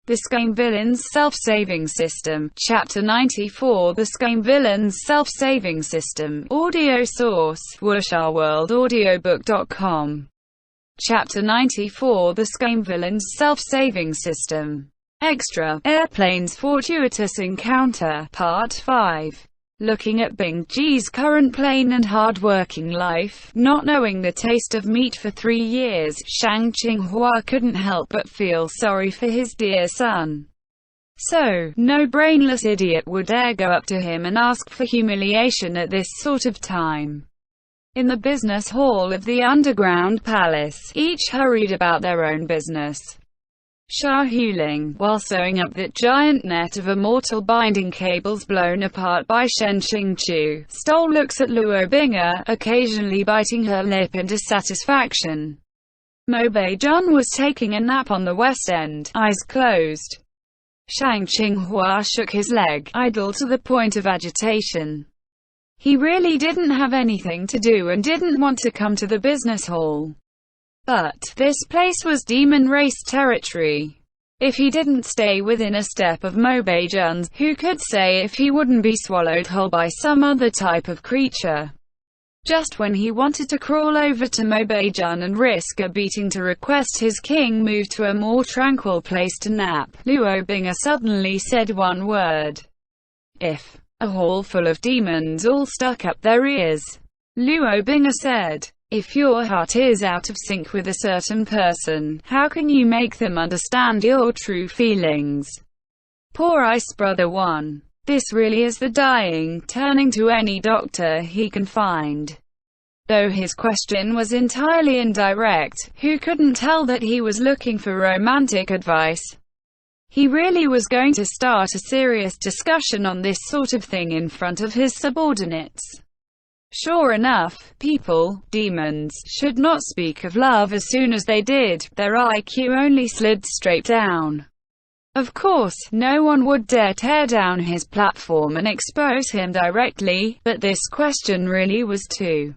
The Scum Villain's Self-Saving System. Chapter 94. The Scum Villain's Self-Saving System. Audio source: wuxia-world-audiobook.com. Chapter 94. The Scum Villain's Self-Saving System. Extra. Airplane's Fortuitous Encounter. Part 5. Looking at Bing Ji's current plain and hard-working life, not knowing the taste of meat for 3 years, Xiāng Tóngxiù couldn't help but feel sorry for his dear son. So, no brainless idiot would dare go up to him and ask for humiliation at this sort of time. In the business hall of the underground palace, each hurried about their own business. Xiāng, while sewing up that giant net of immortal binding cables blown apart by Xiāng Tóngxiù, stole looks at Luo Bing'er, occasionally biting her lip in dissatisfaction. Mo Beijun was taking a nap on the west end, eyes closed. Xiāng Tóngxiù shook his leg, idle to the point of agitation. He really didn't have anything to do and didn't want to come to the business hall. But this place was demon race territory. If he didn't stay within a step of Mo Beijun's, who could say if he wouldn't be swallowed whole by some other type of creature? Just when he wanted to crawl over to Mo Beijun and risk a beating to request his king move to a more tranquil place to nap, Luo Bing'er suddenly said one word. If. A hall full of demons all stuck up their ears. Luo Bing'er said, "If your heart is out of sync with a certain person, how can you make them understand your true feelings? Poor Ice Brother 1. This really is the dying, turning to any doctor he can find." Though his question was entirely indirect, who couldn't tell that he was looking for romantic advice? He really was going to start a serious discussion on this sort of thing in front of his subordinates. Sure enough, people, demons, should not speak of love. As soon as they did, their IQ only slid straight down. Of course, no one would dare tear down his platform and expose him directly, but this question really was too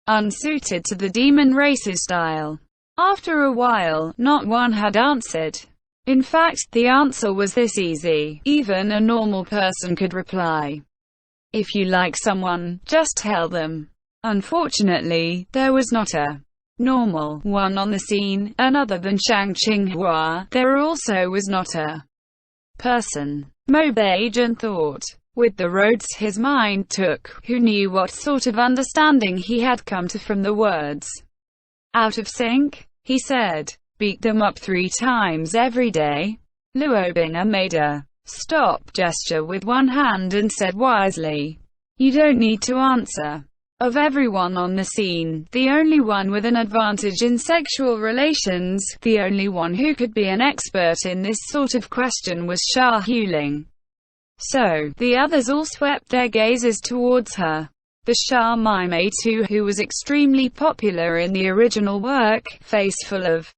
unsuited to the demon race's style. After a while, not one had answered. In fact, the answer was this easy. Even a normal person could reply. If you like someone, just tell them. Unfortunately, there was not a normal one on the scene, and other than Xiāng Tóngxiù, there also was not a person. Mo Beijun thought. With the roads his mind took, who knew what sort of understanding he had come to from the words. Out of sync? He said. Beat them up 3 times every day? Luo Bing'er made a stop gesture with one hand and said wisely, "You don't need to answer." Of everyone on the scene, the only one with an advantage in sexual relations, the only one who could be an expert in this sort of question was Xiāng. So, the others all swept their gazes towards her. The Sha Mime too, who was extremely popular in the original work, face full of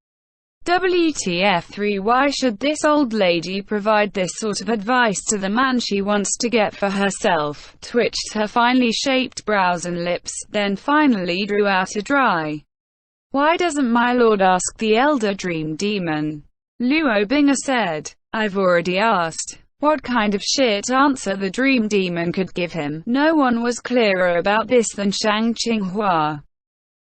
WTF3, why should this old lady provide this sort of advice to the man she wants to get for herself, twitched her finely shaped brows and lips, then finally drew out a dry, "Why doesn't my lord ask the elder dream demon?" Luo Bing'er said, "I've already asked." What kind of shit answer the dream demon could give him? No one was clearer about this than Xiāng Tóngxiù.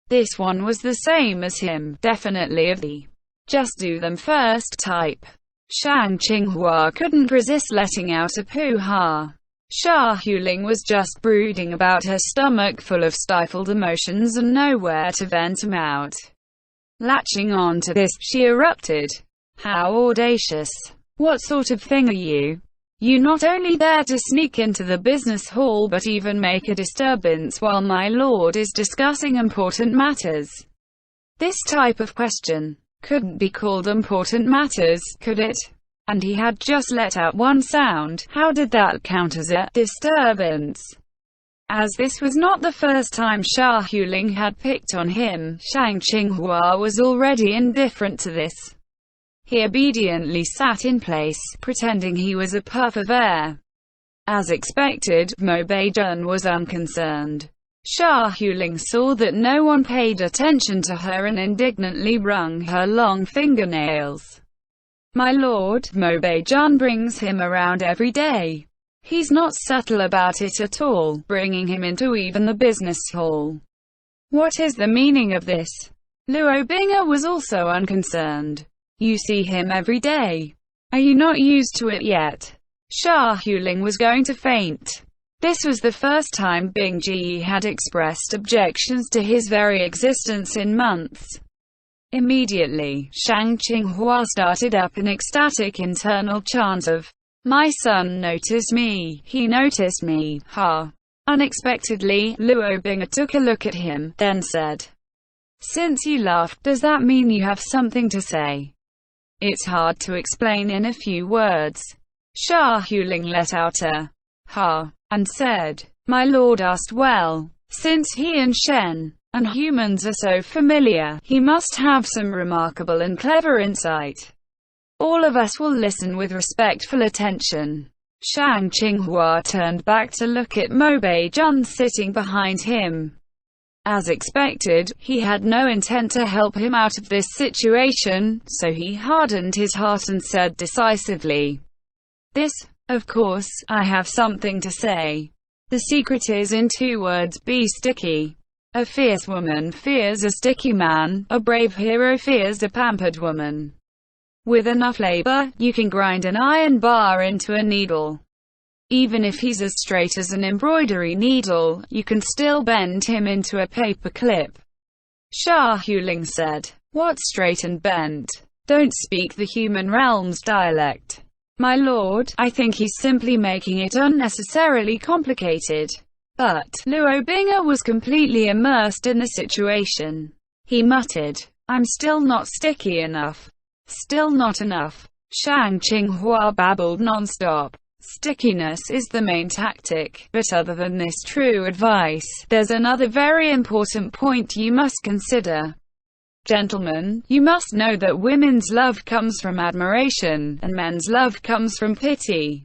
This one was the same as him, definitely of the just do them first type. Xiāng Tóngxiù couldn't resist letting out a poo-ha. Xiāng was just brooding about her stomach full of stifled emotions and nowhere to vent them out. Latching on to this, she erupted. "How audacious! What sort of thing are you? You not only dare to sneak into the business hall but even make a disturbance while my lord is discussing important matters." This type of question couldn't be called important matters, could it? And he had just let out one sound. How did that count as a disturbance? As this was not the first time Xiāng had picked on him, Xiāng Tóngxiù was already indifferent to this. He obediently sat in place, pretending he was a puff of air. As expected, Mo Beijun was unconcerned. Xiāng saw that no one paid attention to her and indignantly wrung her long fingernails. My lord, Mo Bei-jun brings him around every day. He's not subtle about it at all, bringing him into even the business hall. What is the meaning of this? Luo Bing'e was also unconcerned. You see him every day. Are you not used to it yet? Xia Huling was going to faint. This was the first time Bing Ji had expressed objections to his very existence in months. Immediately, Shang Qinghua started up an ecstatic internal chant of, "My son noticed me, he noticed me, ha." Unexpectedly, Luo Bing'e took a look at him, then said, "Since you laughed, does that mean you have something to say?" It's hard to explain in a few words. Xia Huling let out a ha, and said, "My lord asked well. Since he and Shen and humans are so familiar, he must have some remarkable and clever insight. All of us will listen with respectful attention." Shang Qinghua turned back to look at Mo Bei-jun sitting behind him. As expected, he had no intent to help him out of this situation, so he hardened his heart and said decisively, "Of course, I have something to say. The secret is in 2 words: be sticky. A fierce woman fears a sticky man, a brave hero fears a pampered woman. With enough labor, you can grind an iron bar into a needle. Even if he's as straight as an embroidery needle, you can still bend him into a paper clip." Xia Huling said, "What's straight and bent? Don't speak the human realm's dialect." "My lord, I think he's simply making it unnecessarily complicated." But Luo Bing'e was completely immersed in the situation. He muttered, "I'm still not sticky enough. Still not enough." Shang Qinghua babbled non-stop. Stickiness is the main tactic, but other than this true advice, there's another very important point you must consider. Gentlemen, you must know that women's love comes from admiration, and men's love comes from pity.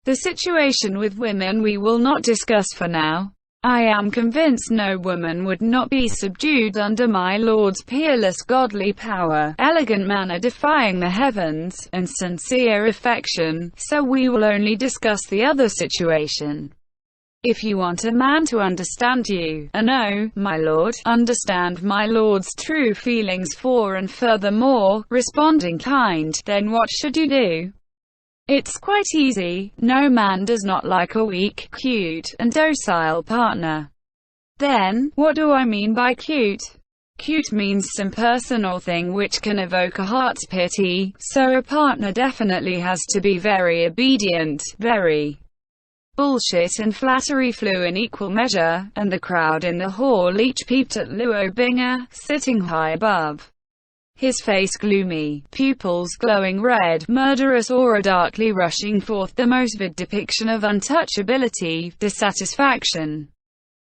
The situation with women we will not discuss for now. I am convinced no woman would not be subdued under my lord's peerless godly power, elegant manner defying the heavens, and sincere affection, so we will only discuss the other situation. If you want a man to understand you, my lord, understand my lord's true feelings for and furthermore, respond in kind, then what should you do? It's quite easy. No man does not like a weak, cute, and docile partner. Then, what do I mean by cute? Cute means some person or thing which can evoke a heart's pity, so a partner definitely has to be very obedient, very. Bullshit and flattery flew in equal measure, and the crowd in the hall each peeped at Luo Bing'e, sitting high above. His face gloomy, pupils glowing red, murderous aura darkly rushing forth, the most vivid depiction of untouchability, dissatisfaction.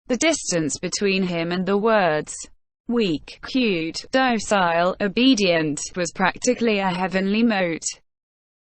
The distance between him and the words, weak, cute, docile, obedient, was practically a heavenly moat.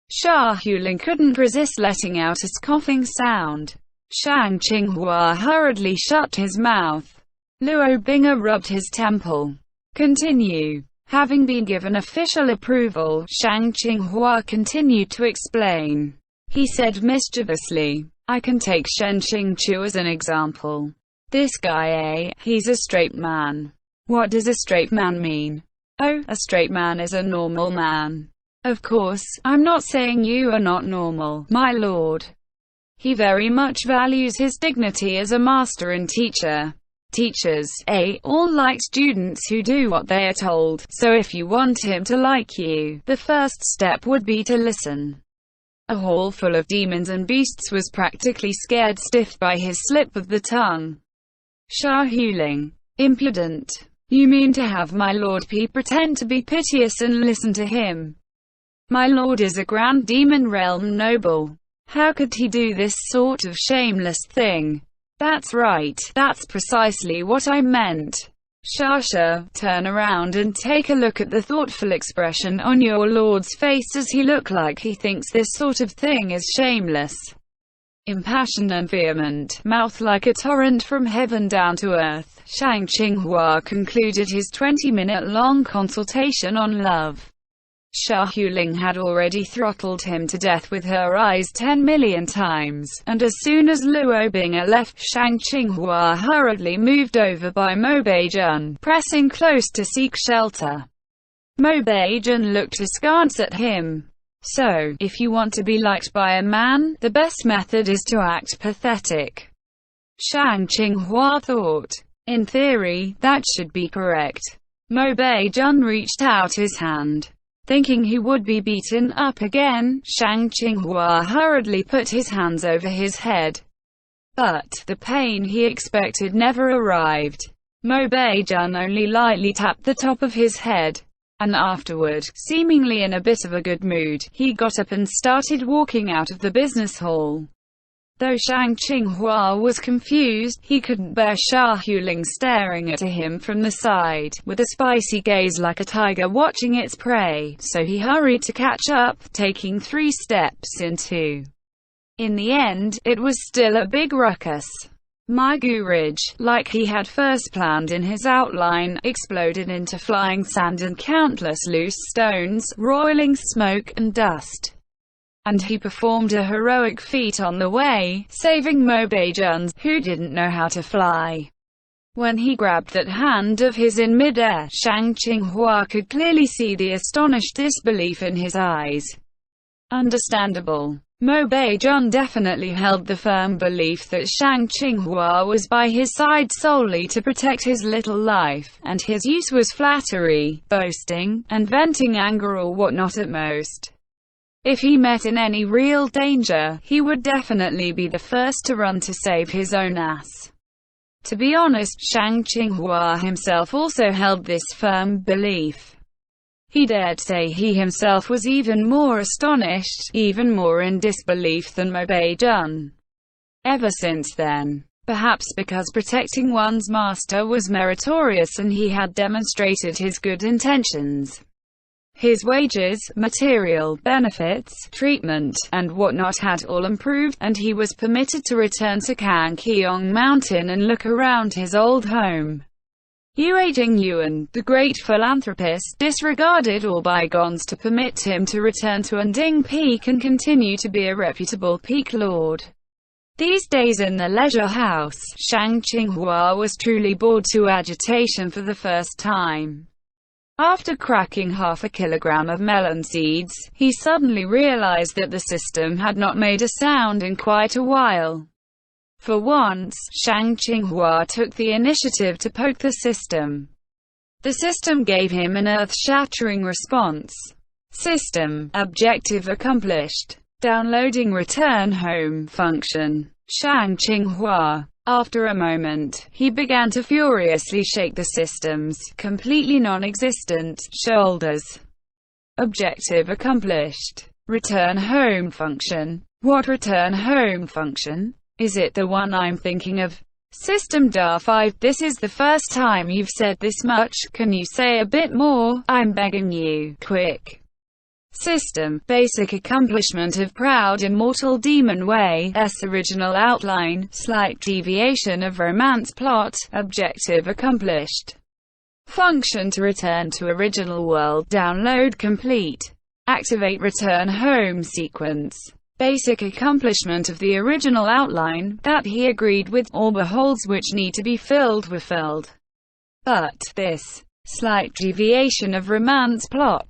Xia Huling couldn't resist letting out a scoffing sound. Shang Qinghua hurriedly shut his mouth. Luo Bing'e rubbed his temple. Continue. Having been given official approval, Shang Qinghua continued to explain. He said mischievously, "I can take Shen Qingqiu as an example. This guy he's a straight man." "What does a straight man mean?" "Oh, a straight man is a normal man." "Of course, I'm not saying you are not normal, my lord. He very much values his dignity as a master and teacher. Teachers, all like students who do what they are told, so if you want him to like you, the first step would be to listen." A hall full of demons and beasts was practically scared stiff by his slip of the tongue. Xia Huling. Impudent. You mean to have my lord P pretend to be piteous and listen to him? My lord is a grand demon realm noble. How could he do this sort of shameless thing? That's right, that's precisely what I meant. Shasha, turn around and take a look at the thoughtful expression on your lord's face. Does he look like he thinks this sort of thing is shameless? Impassioned and vehement, mouth like a torrent from heaven down to earth, Shang Qinghua concluded his 20-minute-long consultation on love. Xia Huling had already throttled him to death with her eyes 10 million times, and as soon as Luo Bing'er left, Xiāng Qinghua hurriedly moved over by Mo Beijun, pressing close to seek shelter. Mo Beijun looked askance at him. So, if you want to be liked by a man, the best method is to act pathetic. Xiāng Qinghua thought. In theory, that should be correct. Mo Beijun reached out his hand. Thinking he would be beaten up again, Xiāng Qinghua hurriedly put his hands over his head. But the pain he expected never arrived. Mo Beijun only lightly tapped the top of his head. And afterward, seemingly in a bit of a good mood, he got up and started walking out of the business hall. Though Xiāng Qinghua was confused, he couldn't bear Xia Huling staring at him from the side, with a spicy gaze like a tiger watching its prey, so he hurried to catch up, taking 3 steps in 2. In the end, it was still a big ruckus. Migu Ridge, like he had first planned in his outline, exploded into flying sand and countless loose stones, roiling smoke and dust. And he performed a heroic feat on the way, saving Mo Beijun, who didn't know how to fly. When he grabbed that hand of his in mid-air, Xiāng Qinghua could clearly see the astonished disbelief in his eyes. Understandable. Mo Beijun definitely held the firm belief that Xiāng Qinghua was by his side solely to protect his little life, and his use was flattery, boasting, and venting anger or whatnot at most. If he met in any real danger, he would definitely be the first to run to save his own ass. To be honest, Xiāng Qinghua himself also held this firm belief. He dared say he himself was even more astonished, even more in disbelief than Mo Beijun. Ever since then, perhaps because protecting one's master was meritorious and he had demonstrated his good intentions. His wages, material benefits, treatment, and whatnot had all improved, and he was permitted to return to Kangqiong Mountain and look around his old home. Yue Jingyuan, the great philanthropist, disregarded all bygones to permit him to return to Anding Peak and continue to be a reputable peak lord. These days in the leisure house, Xiāng Qinghua was truly bored to agitation for the first time. After cracking 1/2 kilogram of melon seeds, he suddenly realized that the system had not made a sound in quite a while. For once, Xiāng Qinghua took the initiative to poke the system. The system gave him an earth-shattering response. System, objective accomplished. Downloading return home function. Xiāng Qinghua. After a moment, he began to furiously shake the system's completely non-existent shoulders. Objective accomplished. Return home function. What return home function? Is it the one I'm thinking of? System DAR5, this is the first time you've said this much, can you say a bit more, I'm begging you, quick. System, basic accomplishment of proud immortal demon way, S original outline, slight deviation of romance plot, objective accomplished. Function to return to original world, download complete. Activate return home sequence. Basic accomplishment of the original outline, that he agreed with, all the holes which need to be filled were filled. But, this slight deviation of romance plot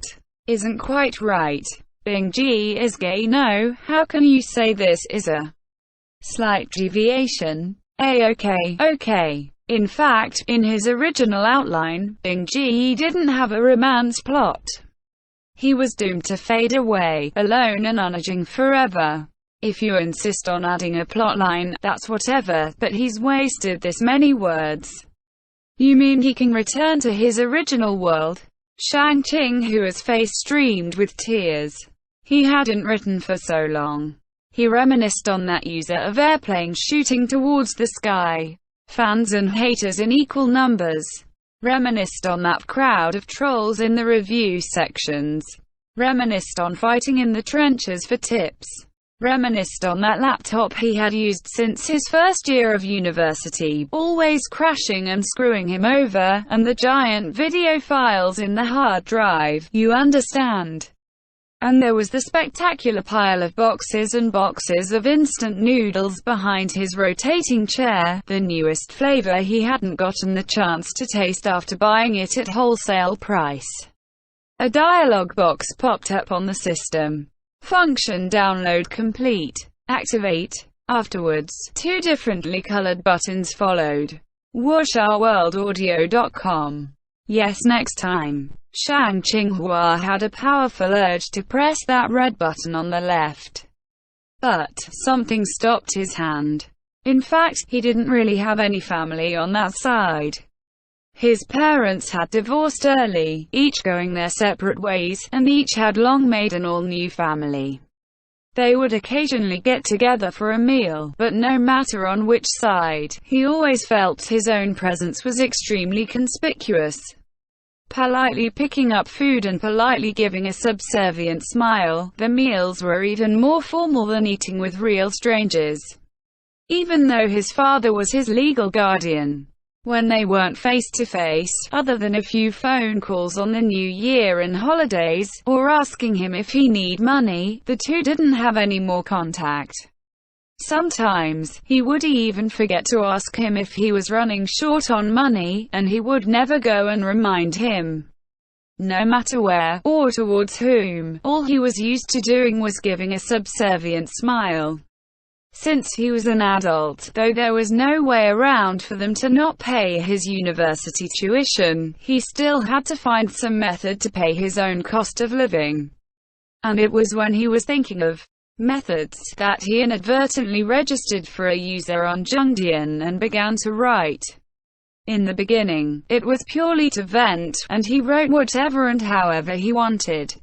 isn't quite right. Bing Ji is gay. No, how can you say this is a slight deviation? Okay. In fact, in his original outline, Bing Ji didn't have a romance plot. He was doomed to fade away, alone and unaging forever. If you insist on adding a plotline, that's whatever, but he's wasted this many words. You mean he can return to his original world? Xiāng Qinghua's face streamed with tears. He hadn't written for so long. He reminisced on that user of airplane shooting towards the sky. Fans and haters in equal numbers. Reminisced on that crowd of trolls in the review sections. Reminisced on fighting in the trenches for tips. reminisced on that laptop he had used since his first year of university, always crashing and screwing him over, and the giant video files in the hard drive, you understand. And there was the spectacular pile of boxes and boxes of instant noodles behind his rotating chair, the newest flavor he hadn't gotten the chance to taste after buying it at wholesale price. A dialog box popped up on the system. Function download complete. Activate. Afterwards, two differently colored buttons followed. whooshworldaudio.com. Yes, next time. Xiāng Tóngxiù had a powerful urge to press that red button on the left. But something stopped his hand. In fact, he didn't really have any family on that side. His parents had divorced early, each going their separate ways, and each had long made an all-new family. They would occasionally get together for a meal, but no matter on which side, he always felt his own presence was extremely conspicuous. Politely picking up food and politely giving a subservient smile, the meals were even more formal than eating with real strangers. Even though his father was his legal guardian. When they weren't face-to-face, other than a few phone calls on the New Year and holidays, or asking him if he need money, the two didn't have any more contact. Sometimes, he would even forget to ask him if he was running short on money, and he would never go and remind him. No matter where, or towards whom, all he was used to doing was giving a subservient smile. Since he was an adult, though there was no way around for them to not pay his university tuition, he still had to find some method to pay his own cost of living. And it was when he was thinking of methods that he inadvertently registered for a user on Zhengdian and began to write. In the beginning, it was purely to vent, and he wrote whatever and however he wanted.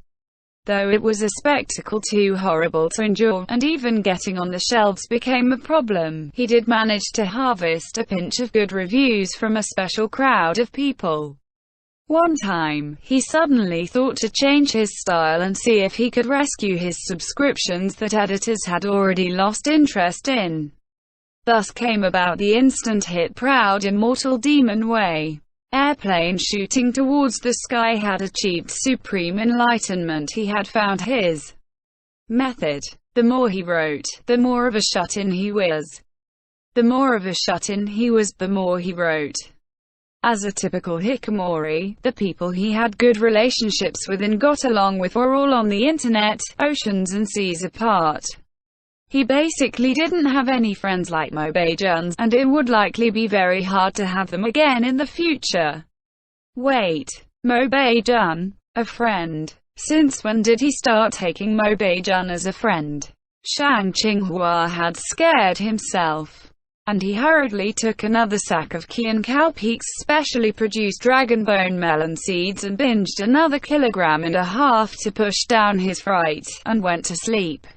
Though it was a spectacle too horrible to endure, and even getting on the shelves became a problem, he did manage to harvest a pinch of good reviews from a special crowd of people. One time, he suddenly thought to change his style and see if he could rescue his subscriptions that editors had already lost interest in. Thus came about the instant hit Proud Immortal Demon Way. Airplane shooting towards the sky had achieved supreme enlightenment. He had found his method. The more he wrote, the more of a shut-in he was. The more of a shut-in he was, the more he wrote. As a typical hikikomori, the people he had good relationships with and got along with were all on the internet, oceans and seas apart. He basically didn't have any friends like Mobei-juns, and it would likely be very hard to have them again in the future. Wait, Mobei-jun? A friend? Since when did he start taking Mobei-jun as a friend? Xiāng Tóngxiù had scared himself. And he hurriedly took another sack of Qian Cowpeak's specially produced dragon bone melon seeds and binged another 1.5 kilograms to push down his fright, and went to sleep.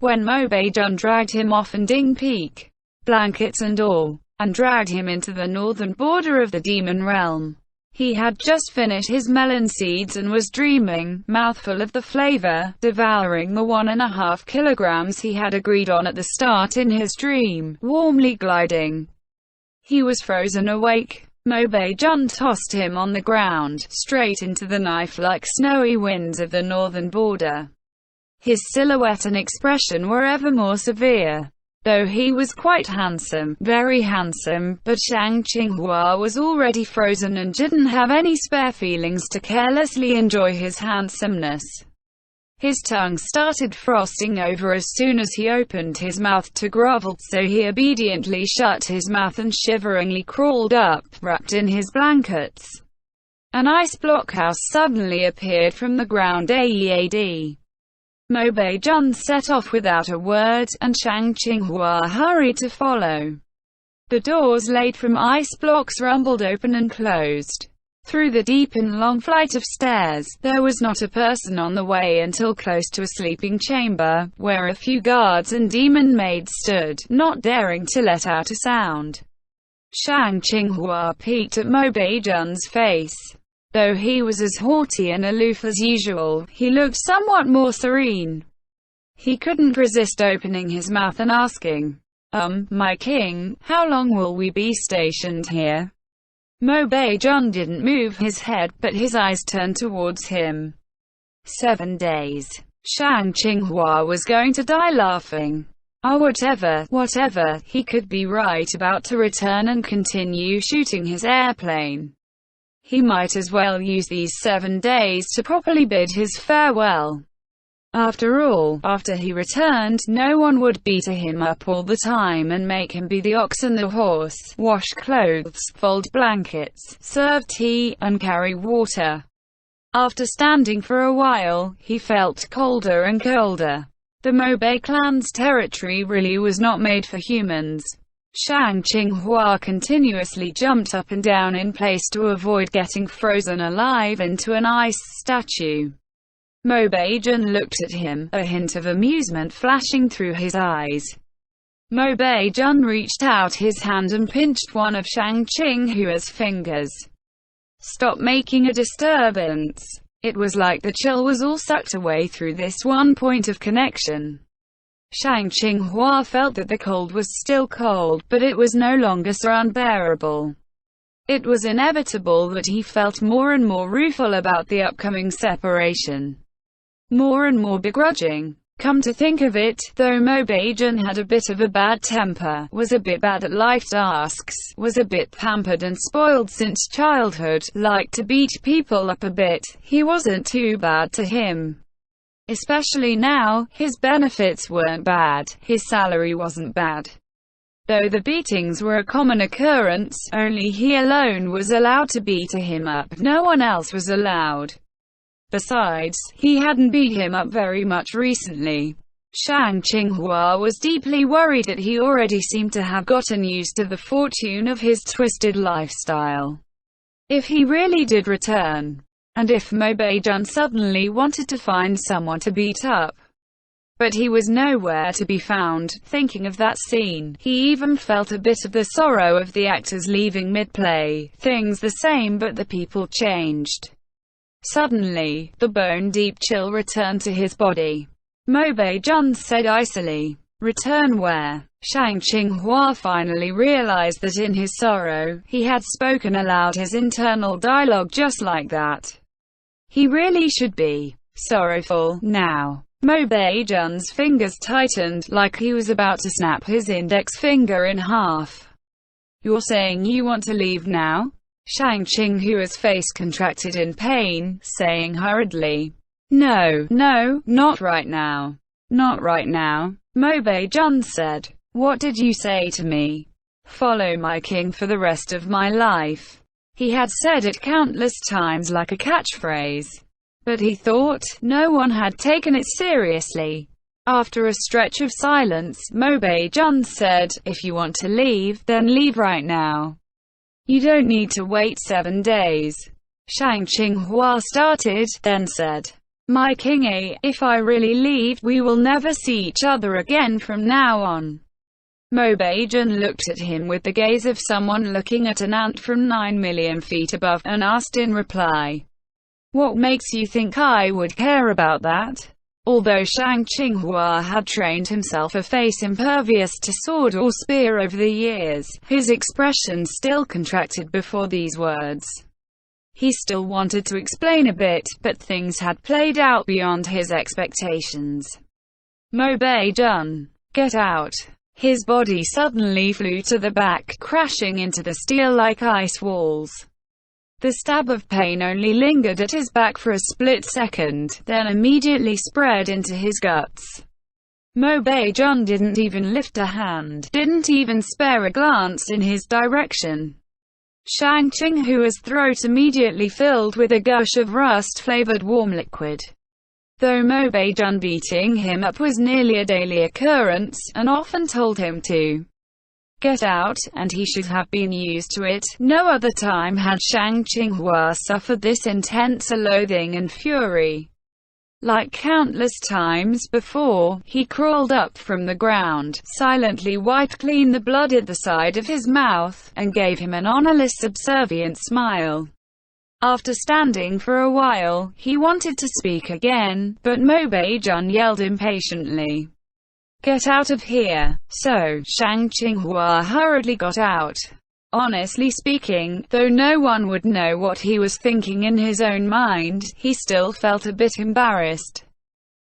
When Mobei-jun dragged him off and Ding Peak, blankets and all, and dragged him into the northern border of the demon realm, he had just finished his melon seeds and was dreaming, mouthful of the flavor, devouring the 1.5 kilograms he had agreed on at the start in his dream, warmly gliding. He was frozen awake. Mobei-jun tossed him on the ground, straight into the knife-like snowy winds of the northern border. His silhouette and expression were ever more severe. Though he was quite handsome, very handsome, but Xiāng Tóngxiù was already frozen and didn't have any spare feelings to carelessly enjoy his handsomeness. His tongue started frosting over as soon as he opened his mouth to grovel, so he obediently shut his mouth and shiveringly crawled up, wrapped in his blankets. An ice blockhouse suddenly appeared from the ground. AEAD. Mobei-jun set off without a word, and Xiāng Tóngxiù hurried to follow. The doors laid from ice blocks rumbled open and closed. Through the deep and long flight of stairs, there was not a person on the way until close to a sleeping chamber, where a few guards and demon maids stood, not daring to let out a sound. Xiāng Tóngxiù peeked at Mobei-jun's face. Though he was as haughty and aloof as usual, he looked somewhat more serene. He couldn't resist opening his mouth and asking, my king, how long will we be stationed here? Mo Beijun didn't move his head, but his eyes turned towards him. 7 days. Xiāng Tóngxiù was going to die laughing. Whatever, he could be right about to return and continue shooting his airplane. He might as well use these 7 days to properly bid his farewell. After all, after he returned, no one would beat him up all the time and make him be the ox and the horse, wash clothes, fold blankets, serve tea, and carry water. After standing for a while, he felt colder and colder. The Mobei clan's territory really was not made for humans. Xiāng Tóngxiù continuously jumped up and down in place to avoid getting frozen alive into an ice statue. Mo Beijun looked at him, a hint of amusement flashing through his eyes. Mo Beijun reached out his hand and pinched one of Xiāng Tóngxiù's fingers. Stop making a disturbance. It was like the chill was all sucked away through this one point of connection. Xiāng Tóngxiù felt that the cold was still cold, but it was no longer so unbearable. It was inevitable that he felt more and more rueful about the upcoming separation. More and more begrudging. Come to think of it, though Mo Beijun had a bit of a bad temper, was a bit bad at life tasks, was a bit pampered and spoiled since childhood, liked to beat people up a bit, he wasn't too bad to him. Especially now, his benefits weren't bad, his salary wasn't bad. Though the beatings were a common occurrence, only he alone was allowed to beat him up, no one else was allowed. Besides, he hadn't beat him up very much recently. Xiāng Tóngxiù was deeply worried that he already seemed to have gotten used to the fortune of his twisted lifestyle. If he really did return, and if Mo Beijun suddenly wanted to find someone to beat up, but he was nowhere to be found. Thinking of that scene, he even felt a bit of the sorrow of the actors leaving mid-play, things the same but the people changed. Suddenly, the bone-deep chill returned to his body. Mo Beijun said icily, "Return where?" Xiāng Tóngxiù finally realized that in his sorrow, he had spoken aloud his internal dialogue just like that. He really should be sorrowful now. Mo Beijun's fingers tightened, like he was about to snap his index finger in half. "You're saying you want to leave now?" Xiāng Tóngxiù's face contracted in pain, saying hurriedly, No, not right now. Not right now." Mo Beijun said, "What did you say to me? Follow my king for the rest of my life." He had said it countless times like a catchphrase. But he thought, no one had taken it seriously. After a stretch of silence, Mo Beijun said, "If you want to leave, then leave right now. You don't need to wait 7 days." Xiāng Tóngxiù started, then said, "My king, if I really leave, we will never see each other again from now on." Mo Beijun looked at him with the gaze of someone looking at an ant from 9 million feet above, and asked in reply, "What makes you think I would care about that?" Although Xiāng Tóngxiù had trained himself a face impervious to sword or spear over the years, his expression still contracted before these words. He still wanted to explain a bit, but things had played out beyond his expectations. "Mo Beijun, get out." His body suddenly flew to the back, crashing into the steel-like ice walls. The stab of pain only lingered at his back for a split second, then immediately spread into his guts. Mo Beijun didn't even lift a hand, didn't even spare a glance in his direction. Xiāng Tóngxiù's throat immediately filled with a gush of rust-flavored warm liquid. Though Mo Beijun beating him up was nearly a daily occurrence, and often told him to get out, and he should have been used to it, no other time had Xiāng Tóngxiù suffered this intense loathing and fury. Like countless times before, he crawled up from the ground, silently wiped clean the blood at the side of his mouth, and gave him an honorless subservient smile. After standing for a while, he wanted to speak again, but Mo Beijun yelled impatiently, "Get out of here!" So, Xiāng Tóngxiù hurriedly got out. Honestly speaking, though no one would know what he was thinking in his own mind, he still felt a bit embarrassed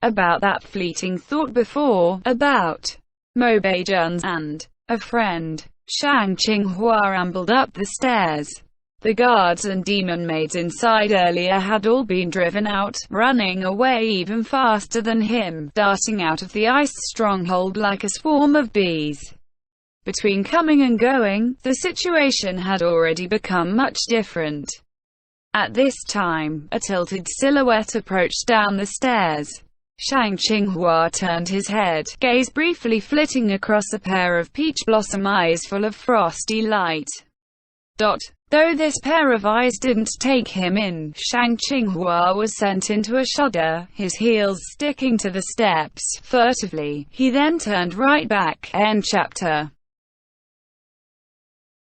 about that fleeting thought before, about Mo Beijun's and a friend. Xiāng Tóngxiù ambled up the stairs. The guards and demon maids inside earlier had all been driven out, running away even faster than him, darting out of the ice stronghold like a swarm of bees. Between coming and going, the situation had already become much different. At this time, a tilted silhouette approached down the stairs. Xiāng Tóngxiù turned his head, gaze briefly flitting across a pair of peach blossom eyes full of frosty light. Though this pair of eyes didn't take him in, Xiāng Tóngxiù was sent into a shudder, his heels sticking to the steps. Furtively, he then turned right back. End chapter.